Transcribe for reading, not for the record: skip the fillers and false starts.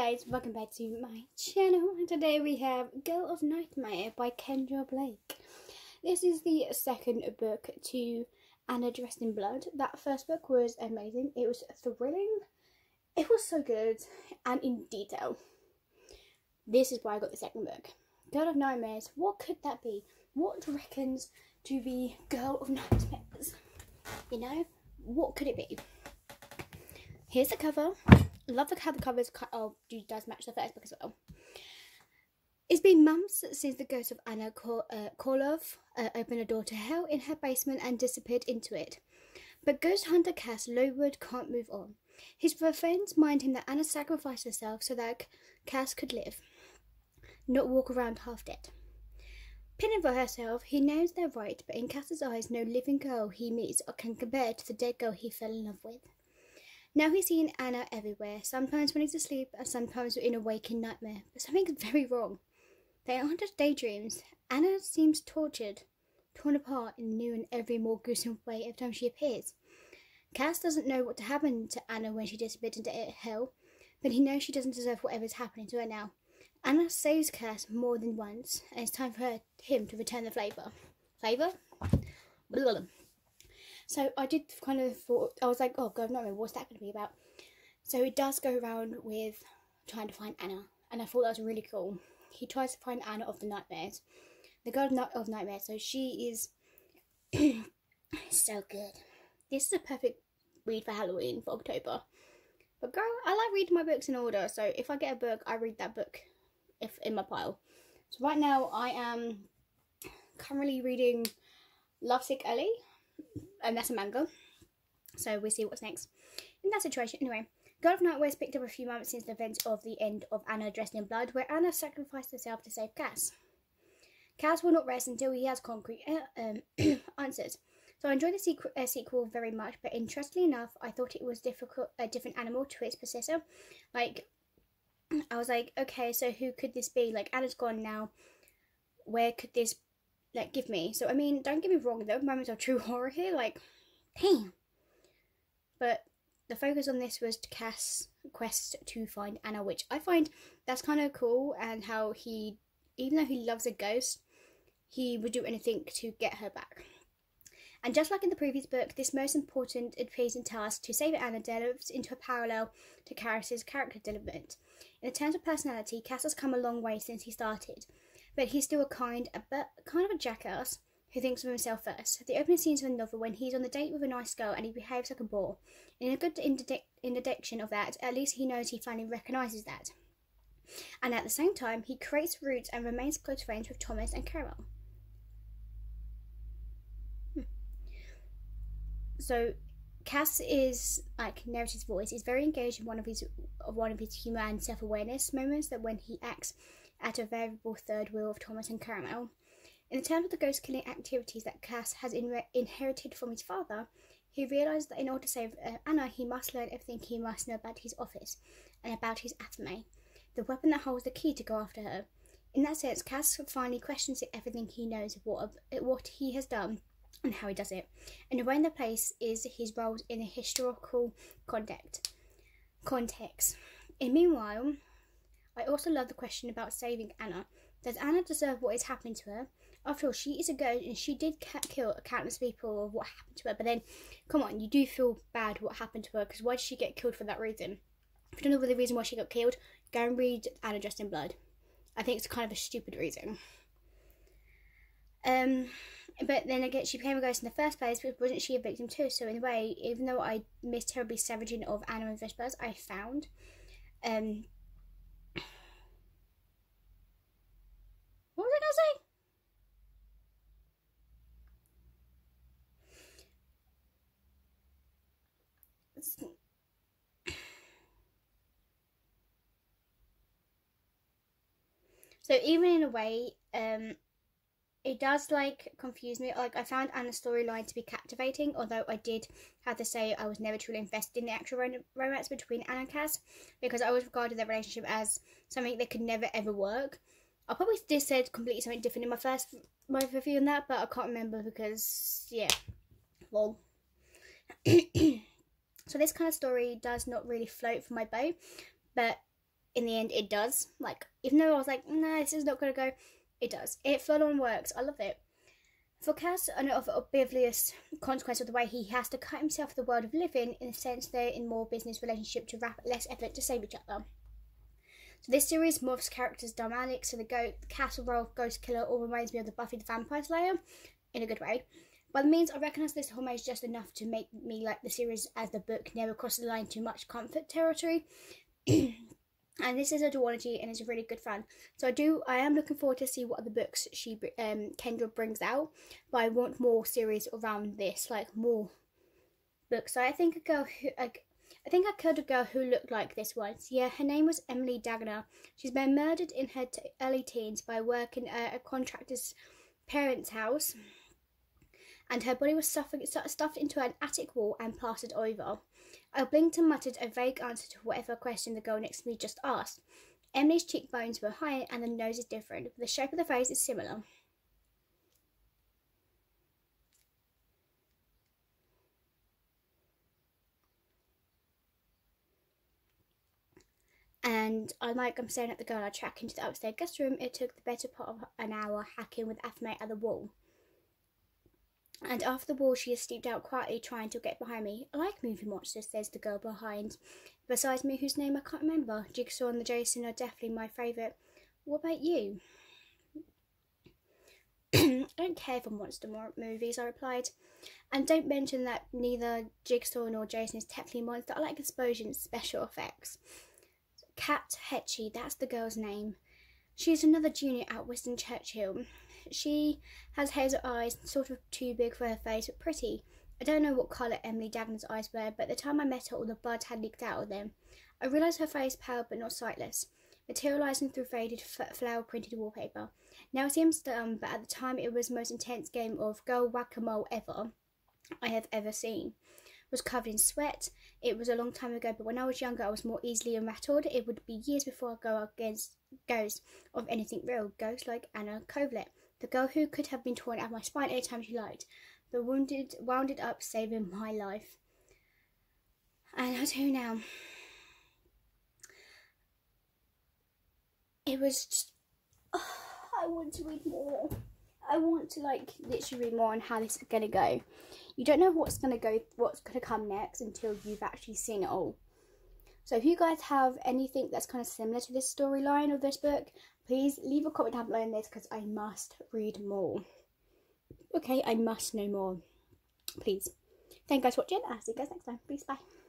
guys, welcome back to my channel. Today we have Girl of Nightmare by Kendare. This is the second book to Anna Dressed in Blood. That first book was amazing. It was thrilling. It was so good and in detail. This is why I got the second book. Girl of Nightmares. What could that be? What reckons to be Girl of Nightmares? You know, what could it be? Here's the cover. Love how the cover is cut. Oh, it does match the first book as well. It's been months since the ghost of Anna Korlov opened a door to hell in her basement and disappeared into it. But ghost hunter Cass Lowood can't move on. His friends mind him that Anna sacrificed herself so that Cass could live, not walk around half dead. Pining for herself, he knows they're right, but in Cass's eyes, no living girl he meets can compare to the dead girl he fell in love with. Now he's seeing Anna everywhere, sometimes when he's asleep and sometimes in a waking nightmare. But something's very wrong. They aren't just daydreams. Anna seems tortured, torn apart in a new and every more gruesome way every time she appears. Cass doesn't know what happened to Anna when she disappeared into hell, but he knows she doesn't deserve whatever's happening to her now. Anna saves Cass more than once, and it's time for him to return the favour. Favour? Blah. So I did kind of thought, I was like, oh God, no, what's that going to be about? So it does go around with trying to find Anna, and I thought that was really cool. He tries to find Anna of the Nightmares, the girl of Nightmares, so she is so good. This is a perfect read for Halloween, for October. But girl, I like reading my books in order, so if I get a book, I read that book if in my pile. So right now I am currently reading Lovesick Ellie, and that's a manga, so we'll see what's next in that situation. Anyway, Girl of Nightmare was picked up a few months since the events of the end of Anna Dressed in Blood, where Anna sacrificed herself to save Cass. Cass will not rest until he has concrete answers. So I enjoyed the sequel very much, but interestingly enough, I thought it was a different animal to its possessor. Like, I was like, okay, so who could this be? Like, Anna's gone now. Where could this give me? So I mean, don't get me wrong, there were moments of true horror here, like, damn. But the focus on this was Cass' quest to find Anna, which I find that's kind of cool, and how he, even though he loves a ghost, he would do anything to get her back. And just like in the previous book, this most important and pleasing task to save Anna develops into a parallel to Cass's character development. In terms of personality, Cass has come a long way since he started, but he's still a kind of a jackass who thinks of himself first. The opening scenes of the novel when he's on the date with a nice girl and he behaves like a bore. In a good indication of that, at least he knows he finally recognises that. And at the same time, he creates roots and remains close friends with Thomas and Caramel. So Cass is, like narrator's voice, is very engaged in one of his humour and self-awareness moments, that when he acts at a variable third wheel of Thomas and Caramel. In terms of the ghost-killing activities that Cass has inherited from his father, he realises that in order to save Anna, he must learn everything he must know about his office and about his athame, the weapon that holds the key to go after her. In that sense, Cass finally questions everything he knows of what he has done and how he does it, and the way in the place is his roles in a historical context. And meanwhile, I also love the question about saving Anna. Does Anna deserve what is happening to her? After all, she is a ghost and she did kill countless people of what happened to her. But then, come on, you do feel bad what happened to her, because why did she get killed for that reason? If you don't know the reason why she got killed, go and read Anna Dressed in Blood. I think it's kind of a stupid reason. But then again, she became a ghost in the first place, but wasn't she a victim too? So in a way, even though I missed terribly savaging of Anna and Vespers, I found what was I going to say? So even in a way, it does confuse me. Like, I found Anna's storyline to be captivating, although I did have to say I was never truly invested in the actual romance between Anna and Cass, because I always regarded their relationship as something that could never ever work. I probably just said completely something different in my review on that, but I can't remember because, yeah, well. So this kind of story does not really float for my boat, but in the end it does. Like, even though I was like, no, this is not going to go, it does. It full on works. I love it. For Cass, an obvious consequence of the way he has to cut himself from the world of living, in a sense they're in more business relationship to wrap less effort to save each other. So this series morphs characters' dynamics, so the Cass role of Ghost Killer all reminds me of the Buffy the Vampire Slayer, in a good way. By the means, I recognise this homage just enough to make me like the series, as the book never crosses the line too much comfort territory. And this is a duology and it's really good fun. So I am looking forward to see what other books Kendra brings out. But I want more series around this, like more books. So I think I killed a girl who looked like this once. Yeah, her name was Emily Dagner. She's been murdered in her early teens by working at a contractor's parents' house, and her body was stuffed into an attic wall and plastered over. I blinked and muttered a vague answer to whatever question the girl next to me just asked. Emily's cheekbones were higher and the nose is different, but the shape of the face is similar. And I'm staring at the girl. I track into the upstairs guest room. It took the better part of an hour hacking with Aphmate at the wall. And after the wall, she has stepped out quietly, trying to get behind me. I like movie monsters, says the girl beside me, whose name I can't remember. Jigsaw and the Jason are definitely my favourite. What about you? I don't care for monster movies, I replied. And don't mention that neither Jigsaw nor Jason is technically a monster. I like exposure and special effects. Kat Hetchy, that's the girl's name. She's another junior at Winston Churchill. She has hazel eyes, sort of too big for her face, but pretty. I don't know what colour Emily Dagner's eyes were, but the time I met her, all the blood had leaked out of them. I realised her face pale but not sightless, materialising through faded flower-printed wallpaper. Now it seems dumb, but at the time it was the most intense game of girl whack-a-mole I have ever seen. It was covered in sweat. It was a long time ago, but when I was younger I was more easily rattled. It would be years before I go against ghosts of anything real, ghosts like Anna Kovlet, the girl who could have been torn out of my spine any time she liked, the wounded up, saving my life. And I do now. It was just, I want to read more. I want to literally read more on how this is gonna go. You don't know what's gonna come next until you've actually seen it all. So if you guys have anything that's kind of similar to this storyline of this book, please leave a comment down below on this, because I must read more. Okay, I must know more. Please. Thank you guys for watching. I'll see you guys next time. Peace, bye.